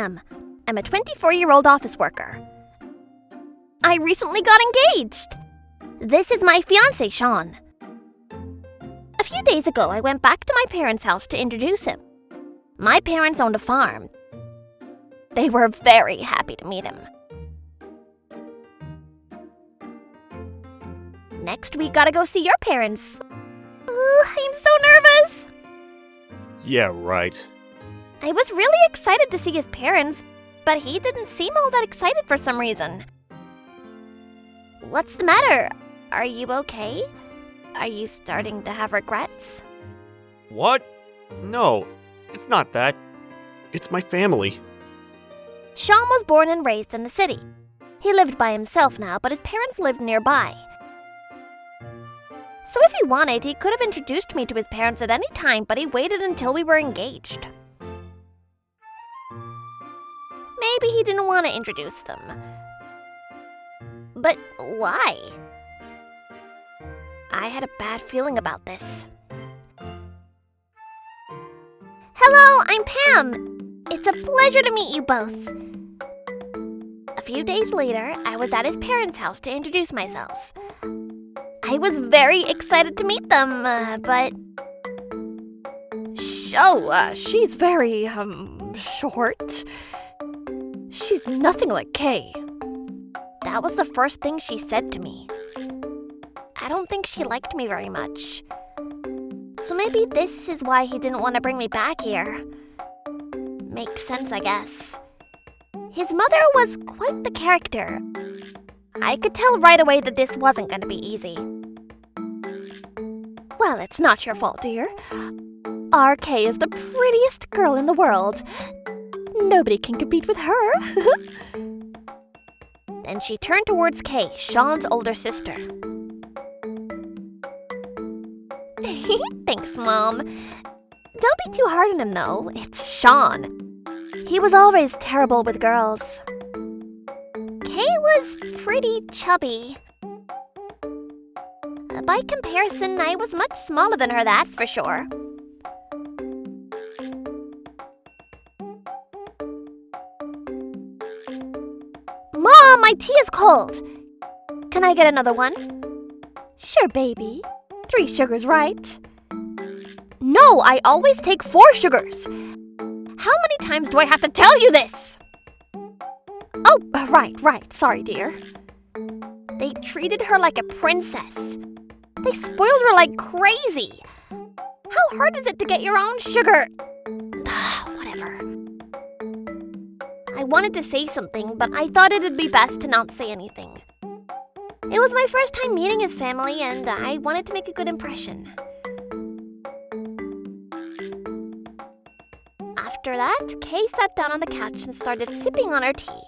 Pam. I'm a 24-year-old office worker. I recently got engaged. This is my fiancé, Shawn. A few days ago, I went back to my parents' house to introduce him. My parents owned a farm. They were very happy to meet him. Next, we gotta go see your parents. I'm so nervous. Yeah, right. I was really excited to see his parents, but he didn't seem all that excited for some reason. What's the matter? Are you okay? Are you starting to have regrets? What? No, it's not that. It's my family. Shawn was born and raised in the city. He lived by himself now, but his parents lived nearby. So if he wanted, he could have introduced me to his parents at any time, but he waited until we were engaged. Maybe he didn't want to introduce them. But why? I had a bad feeling about this. Hello, I'm Pam. It's a pleasure to meet you both. A few days later, I was at his parents' house to introduce myself. I was very excited to meet them, but... She's very, short. She's nothing like Kay. That was the first thing she said to me. I don't think she liked me very much. So maybe this is why he didn't want to bring me back here. Makes sense, I guess. His mother was quite the character. I could tell right away that this wasn't going to be easy. Well, it's not your fault, dear. Our Kay is the prettiest girl in the world. Nobody can compete with her. Then she turned towards Kay, Shawn's older sister. Thanks, Mom. Don't be too hard on him, though. It's Shawn. He was always terrible with girls. Kay was pretty chubby. By comparison, I was much smaller than her, that's for sure. Mom, my tea is cold. Can I get another one? Sure, baby. 3 sugars, right? No, I always take 4 sugars. How many times do I have to tell you this? Oh, right. Sorry, dear. They treated her like a princess. They spoiled her like crazy. How hard is it to get your own sugar? Whatever. I wanted to say something, but I thought it'd be best to not say anything. It was my first time meeting his family, and I wanted to make a good impression. After that, Kay sat down on the couch and started sipping on her tea.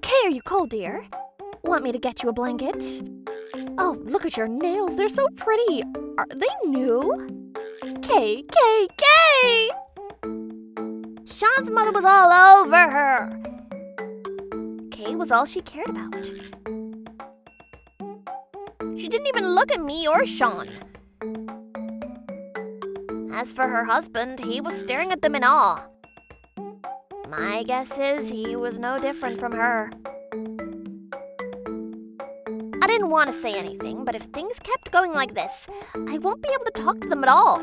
Kay, are you cold, dear? Want me to get you a blanket? Oh, look at your nails. They're so pretty. Are they new? Kay! Shawn's mother was all over her. Kay was all she cared about. She didn't even look at me or Shawn. As for her husband, he was staring at them in awe. My guess is he was no different from her. I didn't want to say anything, but if things kept going like this, I won't be able to talk to them at all.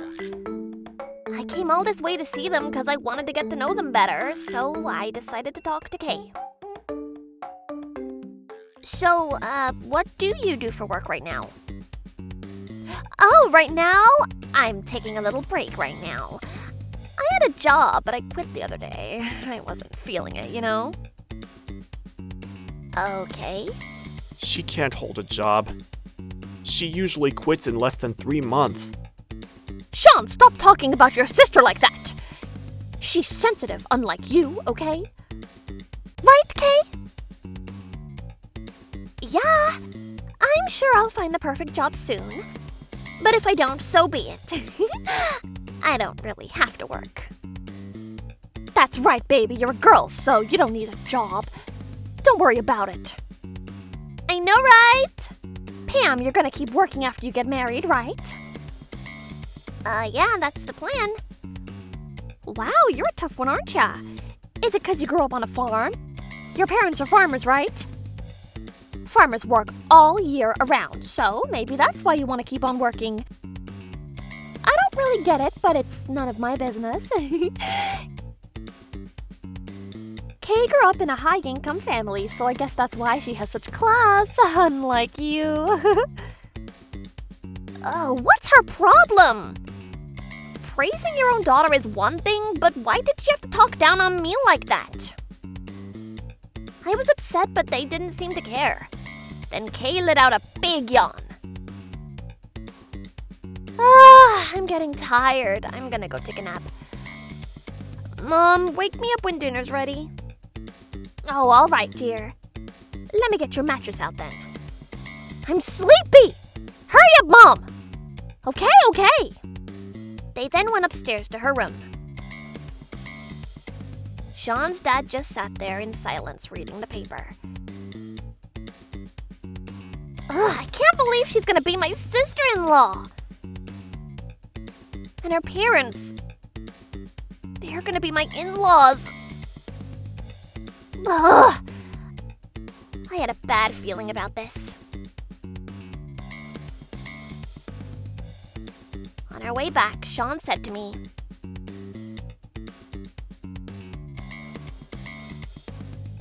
I came all this way to see them because I wanted to get to know them better, so I decided to talk to Kay. So, what do you do for work right now? Oh, right now? I'm taking a little break right now. I had a job, but I quit the other day. I wasn't feeling it, you know? Okay. She can't hold a job. She usually quits in less than 3 months. Shawn, stop talking about your sister like that. She's sensitive, unlike you, okay? Right, Kay? Yeah, I'm sure I'll find the perfect job soon. But if I don't, so be it. I don't really have to work. That's right, baby. You're a girl, so you don't need a job. Don't worry about it. I know, right? Pam, you're gonna keep working after you get married, right? Yeah, that's the plan. Wow, you're a tough one, aren't ya? Is it 'cause you grew up on a farm? Your parents are farmers, right? Farmers work all year around, so maybe that's why you want to keep on working. I don't really get it, but it's none of my business. Kay grew up in a high-income family, so I guess that's why she has such class, unlike you. Oh, what's her problem? Praising your own daughter is one thing, but why did she have to talk down on me like that? I was upset, but they didn't seem to care. Then Kay let out a big yawn. I'm getting tired. I'm gonna go take a nap. Mom, wake me up when dinner's ready. Oh, all right, dear. Let me get your mattress out then. I'm sleepy! Hurry up, Mom! Okay. They then went upstairs to her room. Shawn's dad just sat there in silence reading the paper. I can't believe she's gonna be my sister-in-law! And her parents, they're gonna be my in-laws. I had a bad feeling about this. On our way back, Shawn said to me,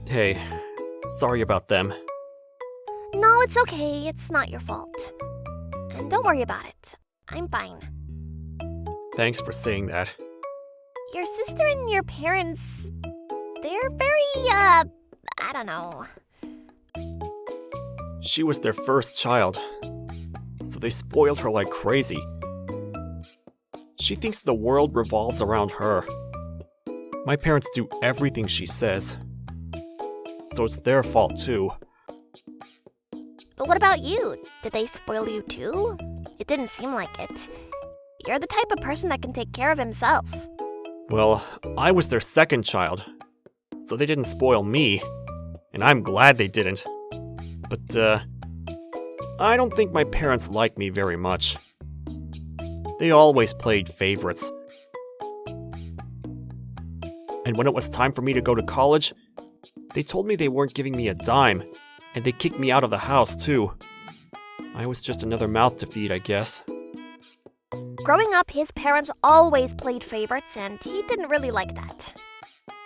Hey, sorry about them. "No, it's okay. It's not your fault. And don't worry about it. I'm fine." Thanks for saying that. Your sister and your parents, they're very, I don't know. She was their first child, so they spoiled her like crazy. She thinks the world revolves around her. My parents do everything she says, so it's their fault too. But what about you? Did they spoil you too? It didn't seem like it. You're the type of person that can take care of himself. Well, I was their second child, so they didn't spoil me, and I'm glad they didn't. But, I don't think my parents like me very much. They always played favorites. And when it was time for me to go to college, they told me they weren't giving me a dime, and they kicked me out of the house too. I was just another mouth to feed, I guess. Growing up, his parents always played favorites, and he didn't really like that.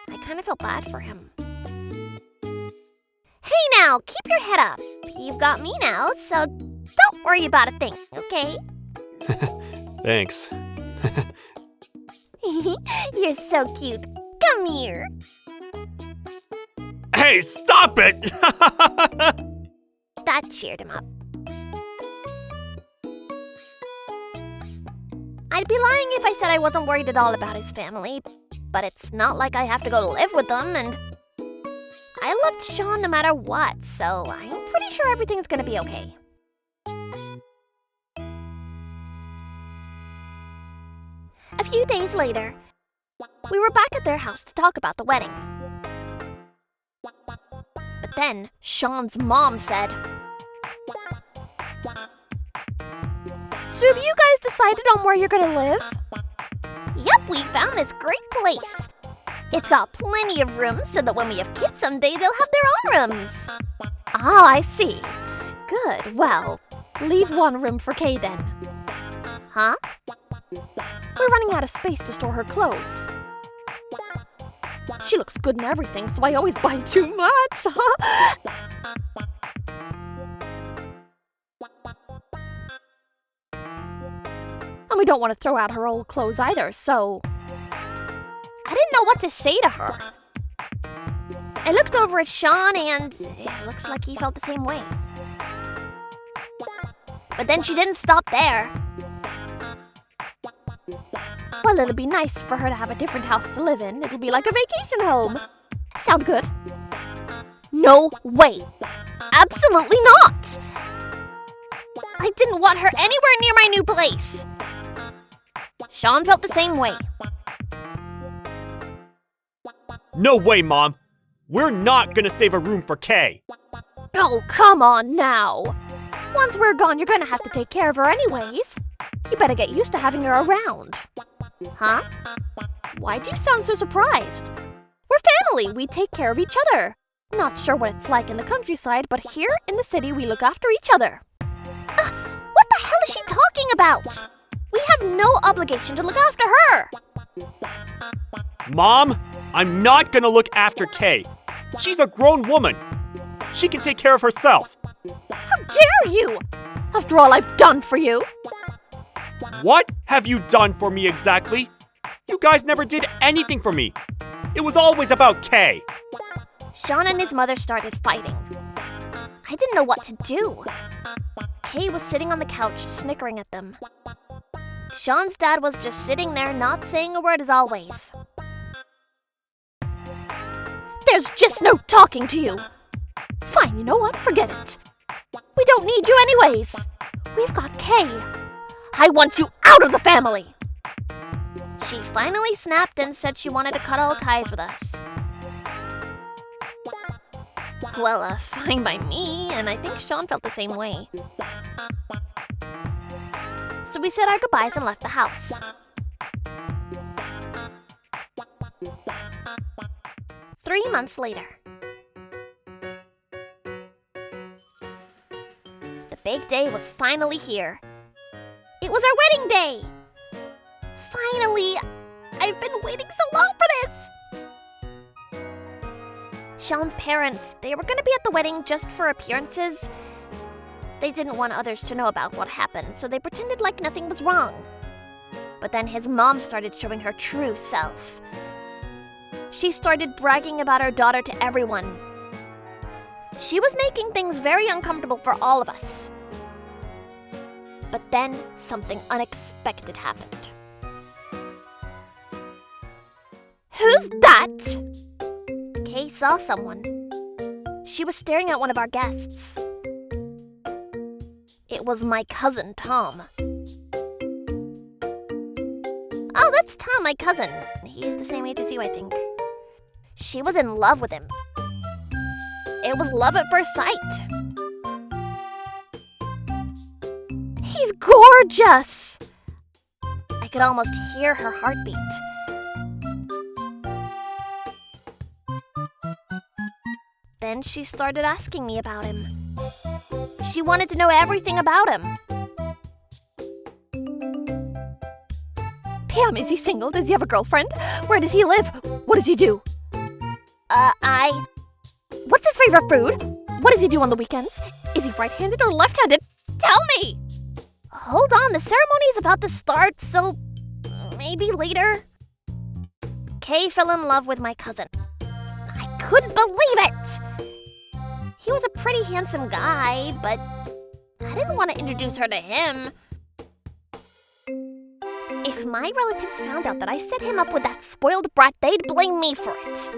I kind of felt bad for him. Hey now, keep your head up. You've got me now, so don't worry about a thing, okay? Thanks. You're so cute. Come here. Hey, stop it! That cheered him up. I'd be lying if I said I wasn't worried at all about his family, but it's not like I have to go live with them, and I loved Shawn no matter what, so I'm pretty sure everything's gonna be okay. A few days later, we were back at their house to talk about the wedding. But then Shawn's mom said, So have you guys decided on where you're gonna live? "Yep, we found this great place. It's got plenty of rooms so that when we have kids someday, they'll have their own rooms." Ah, I see. Good, well, leave one room for Kay then. Huh? We're running out of space to store her clothes. She looks good and everything, so I always buy too much. And we don't want to throw out her old clothes either, so... I didn't know what to say to her. I looked over at Shawn, and it looks like he felt the same way. But then she didn't stop there. Well, it'll be nice for her to have a different house to live in. It'll be like a vacation home. Sound good? No way. Absolutely not. I didn't want her anywhere near my new place. Shawn felt the same way. No way, Mom! We're not gonna save a room for Kay! Oh, come on now. Once we're gone, you're gonna have to take care of her anyways. You better get used to having her around. Huh? Why do you sound so surprised? We're family. We take care of each other. Not sure what it's like in the countryside, but here in the city, we look after each other. What the hell is she talking about? We have no obligation to look after her. Mom, I'm not gonna look after Kay. She's a grown woman. She can take care of herself. How dare you? After all I've done for you. What have you done for me exactly? You guys never did anything for me. It was always about Kay. Shawn and his mother started fighting. I didn't know what to do. Kay was sitting on the couch, snickering at them. Shawn's dad was just sitting there, not saying a word as always. There's just no talking to you. Fine, you know what? Forget it. We don't need you anyways. We've got Kay. I want you out of the family. She finally snapped and said she wanted to cut all ties with us. Well, fine by me, and I think Shawn felt the same way. So we said our goodbyes and left the house. Three months later. The big day was finally here. It was our wedding day! Finally! I've been waiting so long for this! Shawn's parents, they were going to be at the wedding just for appearances. They didn't want others to know about what happened, so they pretended like nothing was wrong. But then his mom started showing her true self. She started bragging about her daughter to everyone. She was making things very uncomfortable for all of us. But then something unexpected happened. Who's that? Kay saw someone. She was staring at one of our guests. It was my cousin, Tom. Oh, that's Tom, my cousin. He's the same age as you, I think. She was in love with him. It was love at first sight. He's gorgeous! I could almost hear her heartbeat. Then she started asking me about him. She wanted to know everything about him. Pam, is he single? Does he have a girlfriend? Where does he live? What does he do? What's his favorite food? What does he do on the weekends? Is he right-handed or left-handed? Tell me! Hold on, the ceremony's about to start, so maybe later. Kay fell in love with my cousin. I couldn't believe it! He was a pretty handsome guy, but I didn't want to introduce her to him. If my relatives found out that I set him up with that spoiled brat, they'd blame me for it.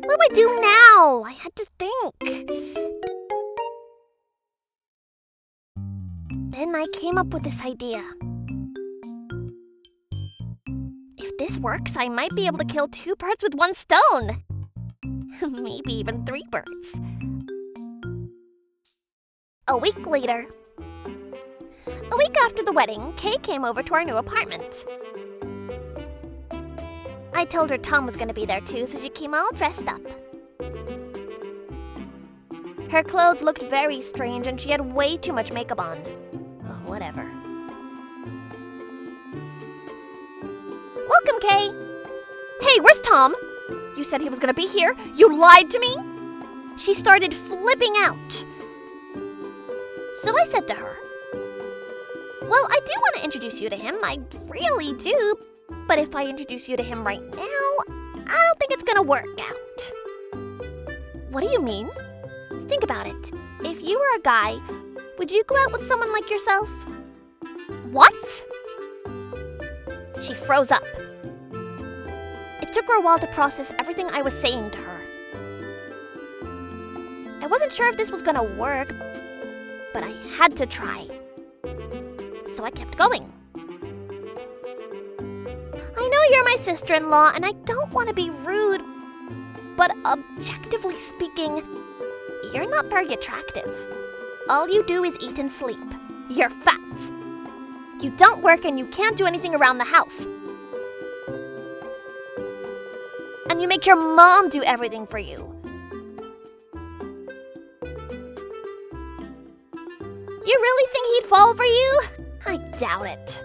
What do I do now? I had to think. Then I came up with this idea. If this works, I might be able to kill 2 birds with 1 stone. Maybe even 3 birds. A week later. A week after the wedding, Kay came over to our new apartment. I told her Tom was going to be there too, so she came all dressed up. Her clothes looked very strange and she had way too much makeup on. Oh, whatever. Welcome, Kay. Hey, where's Tom? You said he was gonna be here. You lied to me? She started flipping out. So I said to her, well, I do want to introduce you to him. I really do. But if I introduce you to him right now, I don't think it's gonna work out. What do you mean? Think about it. If you were a guy, would you go out with someone like yourself? What? She froze up. It took her a while to process everything I was saying to her. I wasn't sure if this was gonna work, but I had to try. So I kept going. I know you're my sister-in-law, and I don't want to be rude, but objectively speaking, you're not very attractive. All you do is eat and sleep. You're fat. You don't work and you can't do anything around the house. And you make your mom do everything for you. You really think he'd fall for you? I doubt it.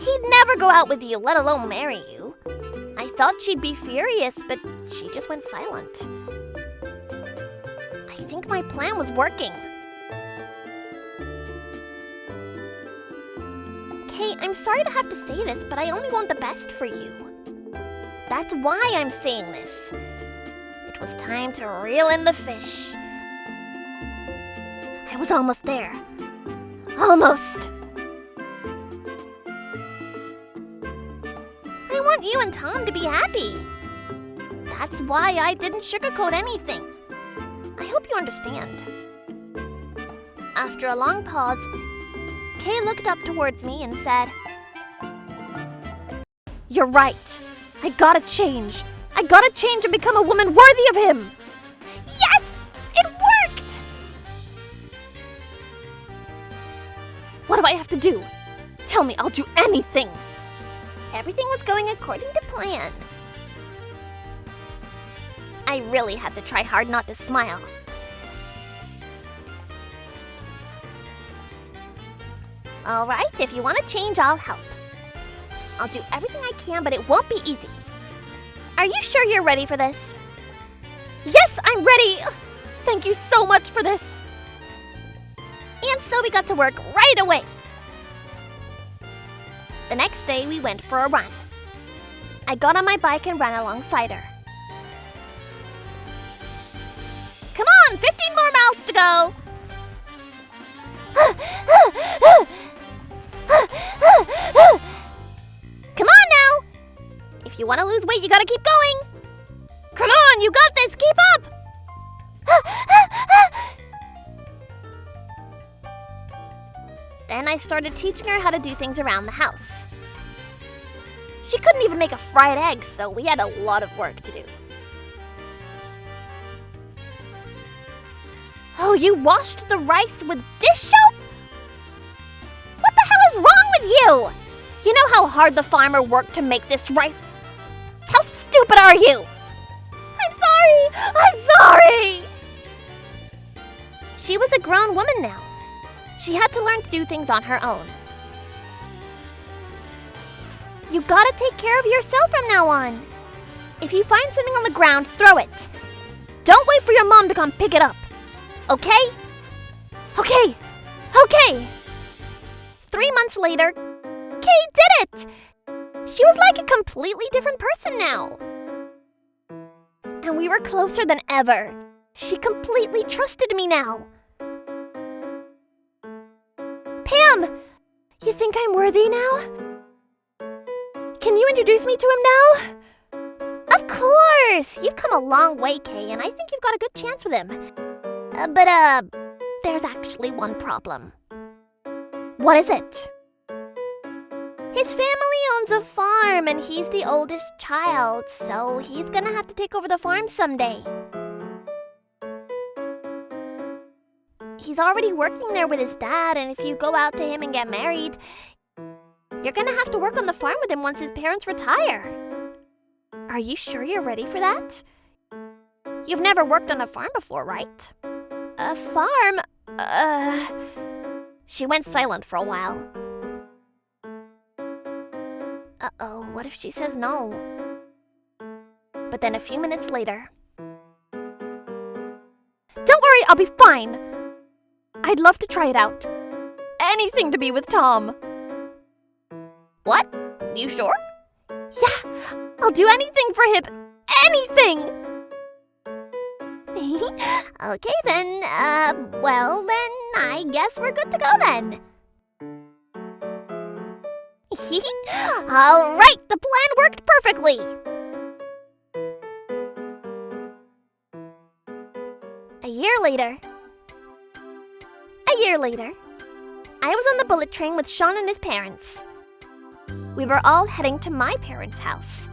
He'd never go out with you, let alone marry you. I thought she'd be furious, but she just went silent. I think my plan was working. Kay, I'm sorry to have to say this, but I only want the best for you. That's why I'm saying this. It was time to reel in the fish. I was almost there. Almost. I want you and Tom to be happy. That's why I didn't sugarcoat anything. I hope you understand. After a long pause, Kay looked up towards me and said, "You're right. I gotta change. I gotta change and become a woman worthy of him." Yes! It worked! What do I have to do? Tell me, I'll do anything. Everything was going according to plan. I really had to try hard not to smile. All right, if you want to change, I'll help. I'll do everything I can, but it won't be easy. Are you sure you're ready for this? Yes, I'm ready. Thank you so much for this. And so we got to work right away. The next day, we went for a run. I got on my bike and ran alongside her. Come on, 15 more miles to go. Come on now. If you want to lose weight, you gotta keep going. Come on, you got this, keep up. Then I started teaching her how to do things around the house. She couldn't even make a fried egg, so we had a lot of work to do. Oh, you washed the rice with dish soap? What the hell is wrong with you? You know how hard the farmer worked to make this rice? How stupid are you? I'm sorry! She was a grown woman now. She had to learn to do things on her own. You gotta take care of yourself from now on. If you find something on the ground, throw it. Don't wait for your mom to come pick it up. Okay? Okay. 3 months later, Kay did it! She was like a completely different person now. And we were closer than ever. She completely trusted me now. Pam, you think I'm worthy now? Can you introduce me to him now? Of course! You've come a long way, Kay, and I think you've got a good chance with him. But there's actually one problem. What is it? His family owns a farm, and he's the oldest child, so he's gonna have to take over the farm someday. He's already working there with his dad, and if you go out to him and get married, you're gonna have to work on the farm with him once his parents retire. Are you sure you're ready for that? You've never worked on a farm before, right? A farm? She went silent for a while. Uh-oh, what if she says no? But then a few minutes later... Don't worry, I'll be fine. I'd love to try it out. Anything to be with Tom. What? You sure? Yeah, I'll do anything for him. Anything! Okay then, well then, I guess we're good to go then. All right, the plan worked perfectly. A year later, I was on the bullet train with Shawn and his parents. We were all heading to my parents' house.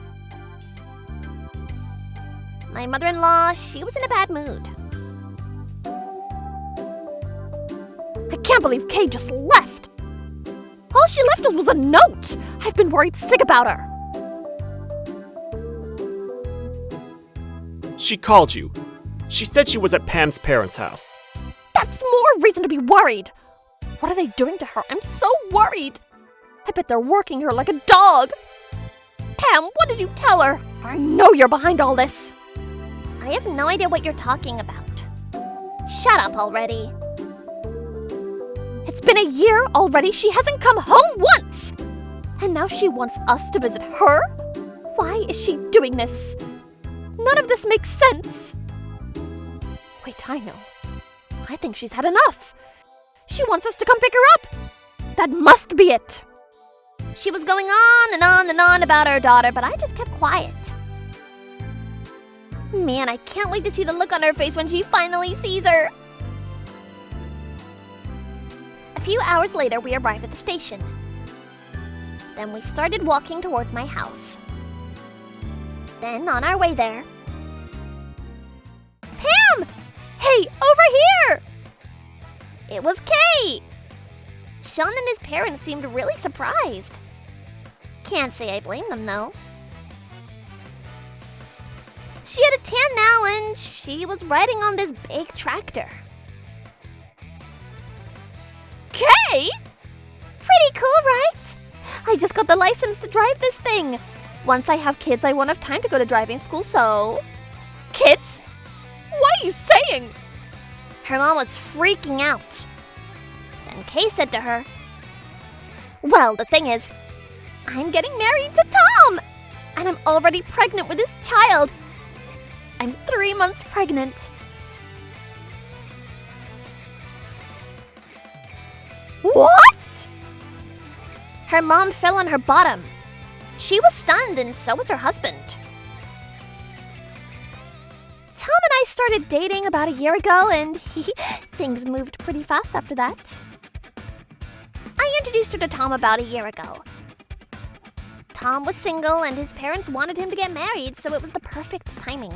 My mother-in-law, she was in a bad mood. I can't believe Kay just left. All she left us was a note. I've been worried sick about her. She called you. She said she was at Pam's parents' house. That's more reason to be worried. What are they doing to her? I'm so worried. I bet they're working her like a dog. Pam, what did you tell her? I know you're behind all this. I have no idea what you're talking about. Shut up already. It's been a year already. She hasn't come home once. And now she wants us to visit her? Why is she doing this? None of this makes sense. Wait, I know. I think she's had enough. She wants us to come pick her up. That must be it. She was going on and on and on about her daughter, but I just kept quiet. Man, I can't wait to see the look on her face when she finally sees her. A few hours later, we arrived at the station. Then we started walking towards my house. Then, on our way there... Pam! Hey, over here! It was Kay! Shawn and his parents seemed really surprised. Can't say I blame them, though. She had a tan now, and she was riding on this big tractor. Kay! Pretty cool, right? I just got the license to drive this thing. Once I have kids, I won't have time to go to driving school, so... Kids? What are you saying? Her mom was freaking out. Then Kay said to her, "Well, the thing is, I'm getting married to Tom, and I'm already pregnant with his child. I'm 3 months pregnant." What? Her mom fell on her bottom. She was stunned, and so was her husband. Tom and I started dating about a year ago, and things moved pretty fast after that. I introduced her to Tom about a year ago. Tom was single, and his parents wanted him to get married, so it was the perfect timing.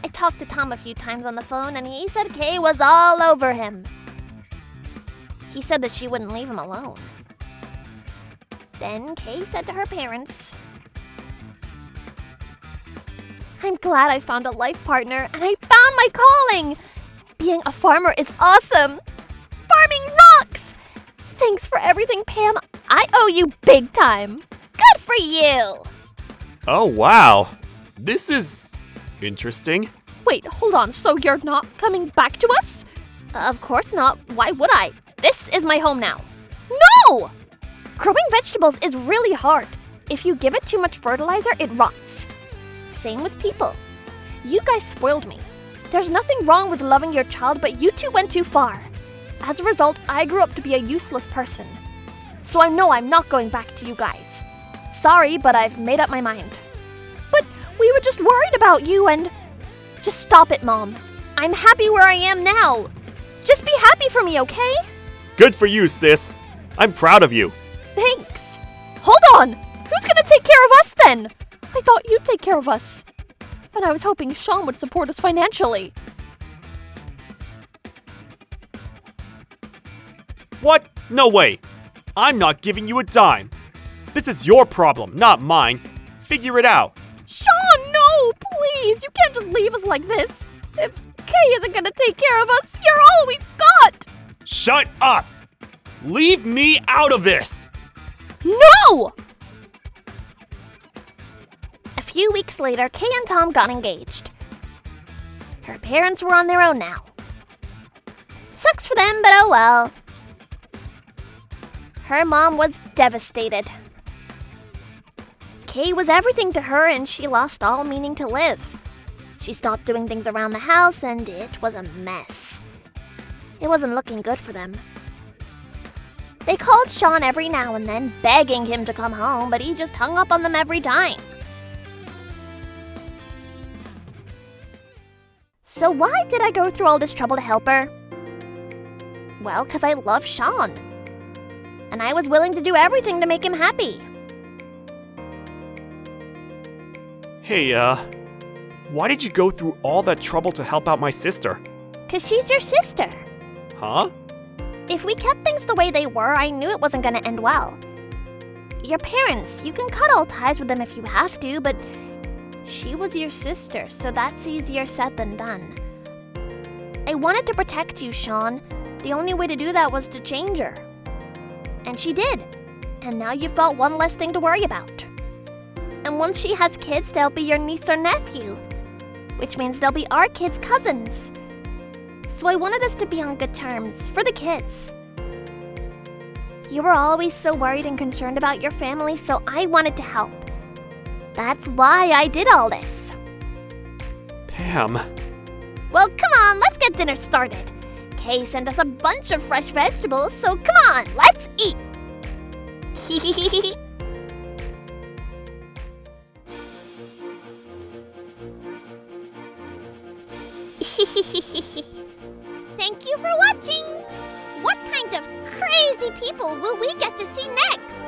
I talked to Tom a few times on the phone, and he said Kay was all over him. He said that she wouldn't leave him alone. Then Kay said to her parents, I'm glad I found a life partner, and I found my calling! Being a farmer is awesome! Farming rocks! Thanks for everything, Pam. I owe you big time. "Good for you!" Oh, wow. This is interesting. Wait, hold on. So you're not coming back to us? Of course not. Why would I? This is my home now. No! Growing vegetables is really hard. If you give it too much fertilizer, it rots. Same with people. You guys spoiled me. There's nothing wrong with loving your child, but you two went too far. As a result, I grew up to be a useless person. So I know I'm not going back to you guys. Sorry, but I've made up my mind. But we were just worried about you and... Just stop it, Mom. I'm happy where I am now. Just be happy for me, okay? Good for you, sis. I'm proud of you. Thanks. Hold on. Who's gonna take care of us then? I thought you'd take care of us. And I was hoping Shawn would support us financially. What? No way. I'm not giving you a dime. This is your problem, not mine. Figure it out. Shawn, no! Please! You can't just leave us like this. If Kay isn't gonna take care of us, you're all we've got! Shut up! Leave me out of this! No! A few weeks later, Kay and Tom got engaged. Her parents were on their own now. Sucks for them, but oh well. Her mom was devastated. Kay was everything to her, and she lost all meaning to live. She stopped doing things around the house, and it was a mess. It wasn't looking good for them. They called Shawn every now and then, begging him to come home, but he just hung up on them every time. So why did I go through all this trouble to help her? Well, because I love Shawn. And I was willing to do everything to make him happy. Hey, why did you go through all that trouble to help out my sister? 'Cause she's your sister. Huh? If we kept things the way they were, I knew it wasn't gonna end well. Your parents, you can cut all ties with them if you have to, but she was your sister, so that's easier said than done. I wanted to protect you, Shawn. The only way to do that was to change her. And she did. And now you've got one less thing to worry about. And once she has kids, they'll be your niece or nephew, which means they'll be our kids' cousins. So I wanted us to be on good terms, for the kids. You were always so worried and concerned about your family, so I wanted to help. That's why I did all this. Pam. Well, come on, let's get dinner started. Kay sent us a bunch of fresh vegetables, so come on, let's eat. Thank you for watching! What kind of crazy people will we get to see next?